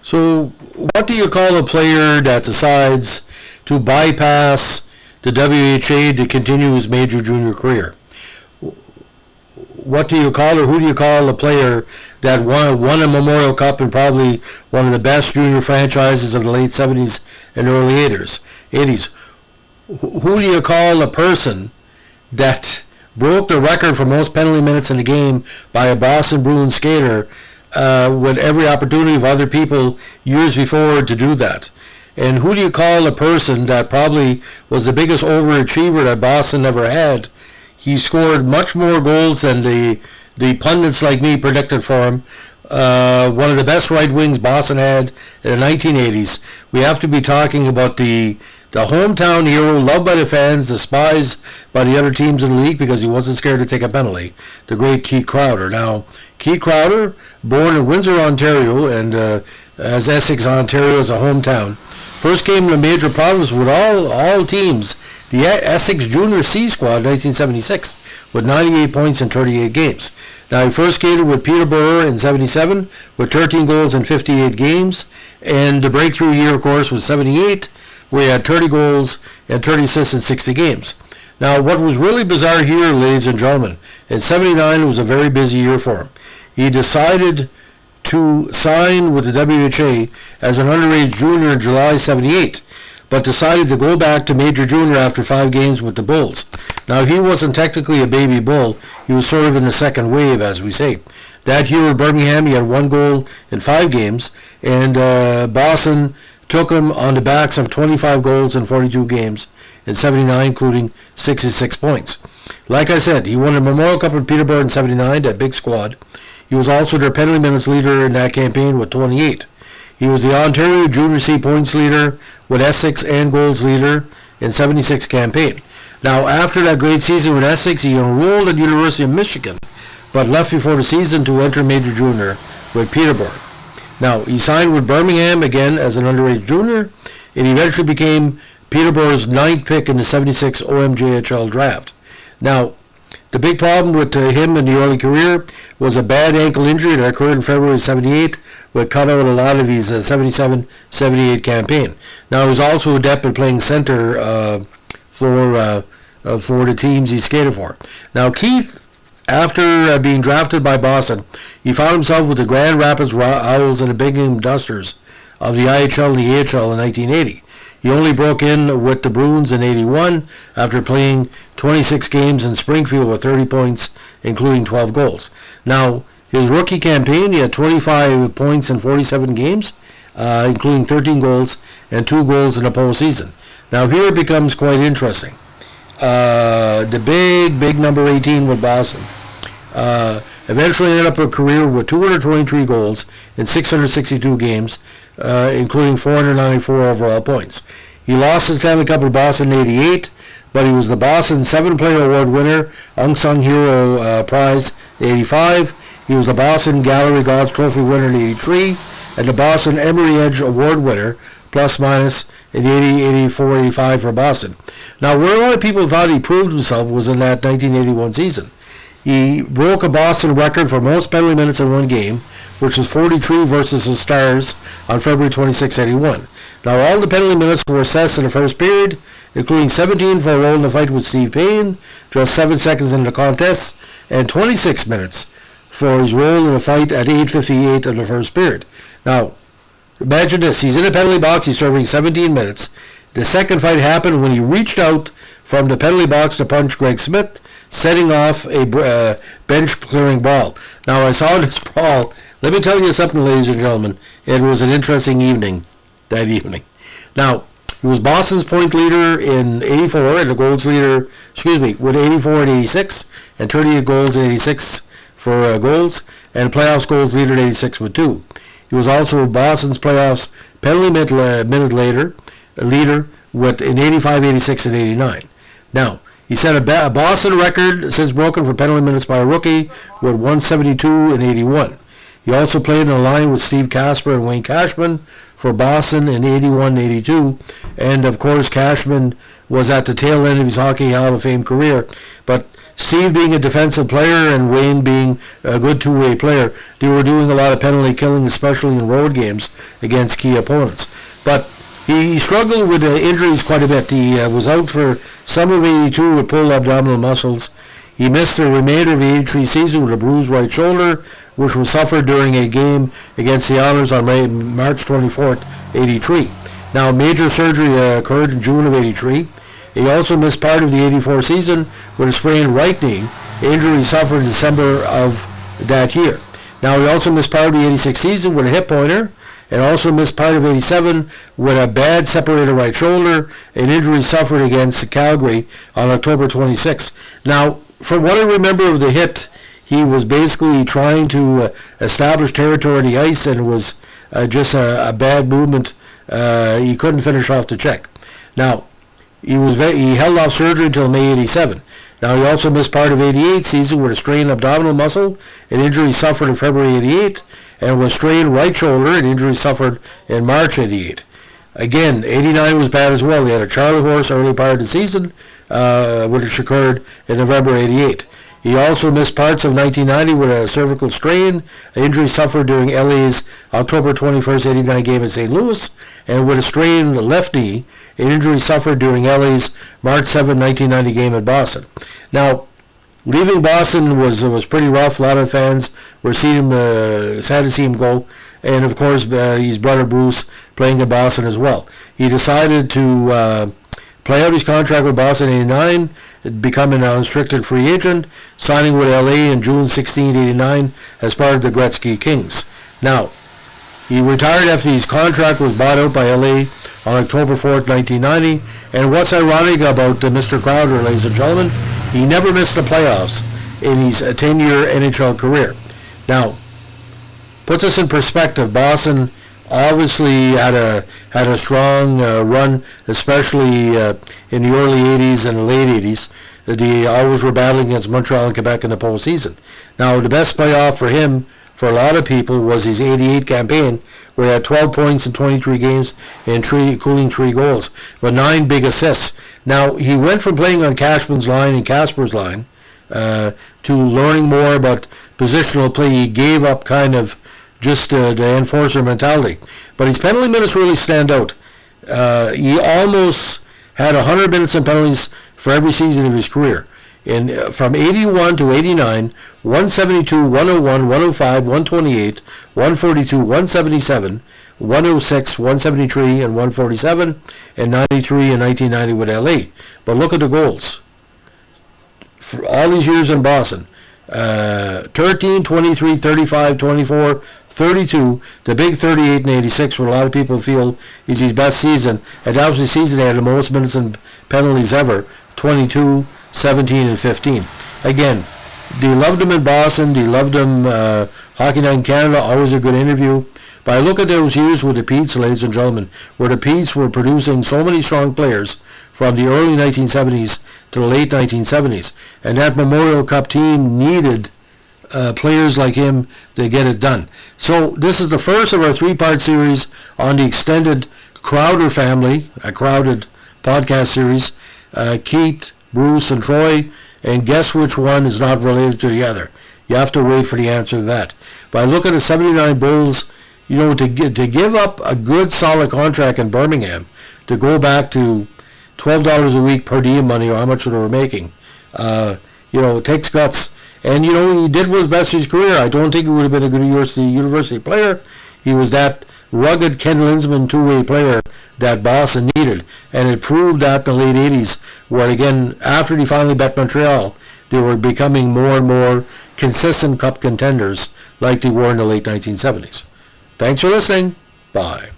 So, what do you call a player that decides to bypass the WHA to continue his major junior career? What do you call, or who do you call a player that won a Memorial Cup in probably one of the best junior franchises of the late 70s and early 80s? Who do you call a person that broke the record for most penalty minutes in a game by a Boston Bruins skater with every opportunity of other people years before to do that? And who do you call a person that probably was the biggest overachiever that Boston ever had? He scored much more goals than the pundits like me predicted for him. One of the best right wings Boston had in the 1980s. We have to be talking about the hometown hero, loved by the fans, despised by the other teams in the league because he wasn't scared to take a penalty, the great Keith Crowder. Now, Keith Crowder, born in Windsor, Ontario, and as Essex, Ontario as a hometown, first came to a major province with all teams, the Essex Junior C squad in 1976, with 98 points in 38 games. Now, he first skated with Peterborough in 77 with 13 goals in 58 games, and the breakthrough year, of course, was 78, where he had 30 goals and 30 assists in 60 games. Now, what was really bizarre here, ladies and gentlemen, in 79 it was a very busy year for him. He decided to sign with the WHA as an underage junior in July 78, but decided to go back to major junior after 5 games with the Bulls. Now, he wasn't technically a baby Bull. He was sort of in the second wave, as we say. That year at Birmingham, he had 1 goal in 5 games, and Boston took him on the backs of 25 goals in 42 games in 79, including 66 points. Like I said, he won a Memorial Cup in Peterborough in 79, that big squad. He was also their penalty minutes leader in that campaign with 28. He was the Ontario Junior C points leader with Essex and goals leader in 76 campaign. Now, after that great season with Essex, he enrolled at the University of Michigan, but left before the season to enter major junior with Peterborough. Now, he signed with Birmingham again as an underage junior, and he eventually became Peterborough's 9th pick in the 76 OMJHL draft. Now, the big problem with him in the early career was a bad ankle injury that occurred in February 78, which cut out a lot of his 77-78 campaign. Now, he was also adept at playing center for the teams he skated for. Now, Keith, after being drafted by Boston, he found himself with the Grand Rapids Owls and the Bingham Dusters of the IHL and the AHL in 1980. He only broke in with the Bruins in 81 after playing 26 games in Springfield with 30 points, including 12 goals. Now, his rookie campaign, he had 25 points in 47 games, including 13 goals and 2 goals in the postseason. Now, here it becomes quite interesting. The big number 18 with Boston eventually ended up a career with 223 goals in 662 games, including 494 overall points. He lost his Stanley Cup with Boston in 88, but he was the Boston 7-Player Award winner, Unsung Hero Prize in 85. He was the Boston Gallery Gods Trophy winner in 83, and the Boston Emery Edge Award winner, plus minus, in 80, 84, 85 for Boston. Now, where a lot of people thought he proved himself was in that 1981 season. He broke a Boston record for most penalty minutes in one game, which was 43 versus the Stars on February 26, 81. Now, all the penalty minutes were assessed in the first period, including 17 for a role in the fight with Steve Payne, just 7 seconds in the contest, and 26 minutes for his role in the fight at 8:58 of the first period. Now, imagine this. He's in a penalty box. He's serving 17 minutes. The second fight happened when he reached out from the penalty box to punch Greg Smith, setting off a bench-clearing brawl. Now, I saw this brawl. Let me tell you something, ladies and gentlemen. It was an interesting evening that evening. Now, he was Boston's point leader in 84 and the goals leader, with 84 and 86, and 38 goals and 86 for goals, and playoffs goals leader in 86 with 2. He was also Boston's playoffs penalty minute leader with in 85, 86, and 89. Now, he set a Boston record since broken for penalty minutes by a rookie with 172 and 81. He also played in a line with Steve Casper and Wayne Cashman for Boston in 81 and 82. And, of course, Cashman was at the tail end of his Hockey Hall of Fame career. But Steve being a defensive player and Wayne being a good two-way player, they were doing a lot of penalty killing, especially in road games against key opponents. But he struggled with injuries quite a bit. He was out for summer of 82 with pulled abdominal muscles. He missed the remainder of the 83 season with a bruised right shoulder, which was suffered during a game against the Oilers on March 24th, 83. Now, major surgery occurred in June of 83. He also missed part of the 84 season with a sprained right knee, injury suffered in December of that year. Now, he also missed part of the 86 season with a hip pointer, and also missed part of 87 with a bad separated right shoulder, an injury suffered against Calgary on October 26. Now, from what I remember of the hit, he was basically trying to establish territory on the ice, and it was just a bad movement. He couldn't finish off the check. Now, he held off surgery until May 87. Now, he also missed part of 88 season with a strained abdominal muscle, an injury suffered in February 88, and was strained right shoulder, an injury suffered in March 88. Again, 89 was bad as well. He had a Charlie horse early part of the season, which occurred in November 88. He also missed parts of 1990 with a cervical strain, an injury suffered during LA's October 21st, 89 game at St. Louis, and with a strained left knee, an injury suffered during LA's March 7, 1990 game at Boston. Now, leaving Boston was pretty rough. A lot of fans were sad to see him go, and of course his brother Bruce playing in Boston as well. He decided to play out his contract with Boston in 89, becoming an unrestricted free agent, signing with LA in June 16, 89 as part of the Gretzky Kings. Now, he retired after his contract was bought out by LA on October 4th, 1990. And what's ironic about Mr. Crowder, ladies and gentlemen, he never missed the playoffs in his 10-year NHL career. Now, put this in perspective. Boston obviously had a strong run, especially in the early 80s and the late 80s. They always were battling against Montreal and Quebec in the postseason. Now, the best playoff for him, for a lot of people, was his 88 campaign, where he had 12 points in 23 games and including 3 goals, with 9 big assists. Now, he went from playing on Cashman's line and Casper's line to learning more about positional play. He gave up kind of just the enforcer mentality. But his penalty minutes really stand out. He almost had 100 minutes in penalties for every season of his career. From 81 to 89, 172, 101, 105, 128, 142, 177, 106, 173, and 147, and 93 and 1990 with LA. But look at the goals. For all these years in Boston, 13, 23, 35, 24, 32, the big 38 and 86, where a lot of people feel is his best season. And that was the season he had the most minutes and penalties ever, 22, 17, and 15. Again, they loved him in Boston. They loved him Hockey Night in Canada, always a good interview. But I look at those years with the Petes, ladies and gentlemen, where the Petes were producing so many strong players from the early 1970s to the late 1970s. And that Memorial Cup team needed players like him to get it done. So this is the first of our 3-part series on the extended Crowder family, a Crowded podcast series. Keith, Bruce, and Troy, and guess which one is not related to the other? You have to wait for the answer to that. But I look at the 79 Bulls, to give up a good solid contract in Birmingham, to go back to $12 a week per diem money, or how much they were making, it takes guts. And he did his best in his career. I don't think he would have been a good university player. He was that rugged Ken Linsman two-way player that Boston needed, and it proved that in the late 80s, where again, after they finally bet Montreal, they were becoming more and more consistent cup contenders like they were in the late 1970s. Thanks for listening. Bye.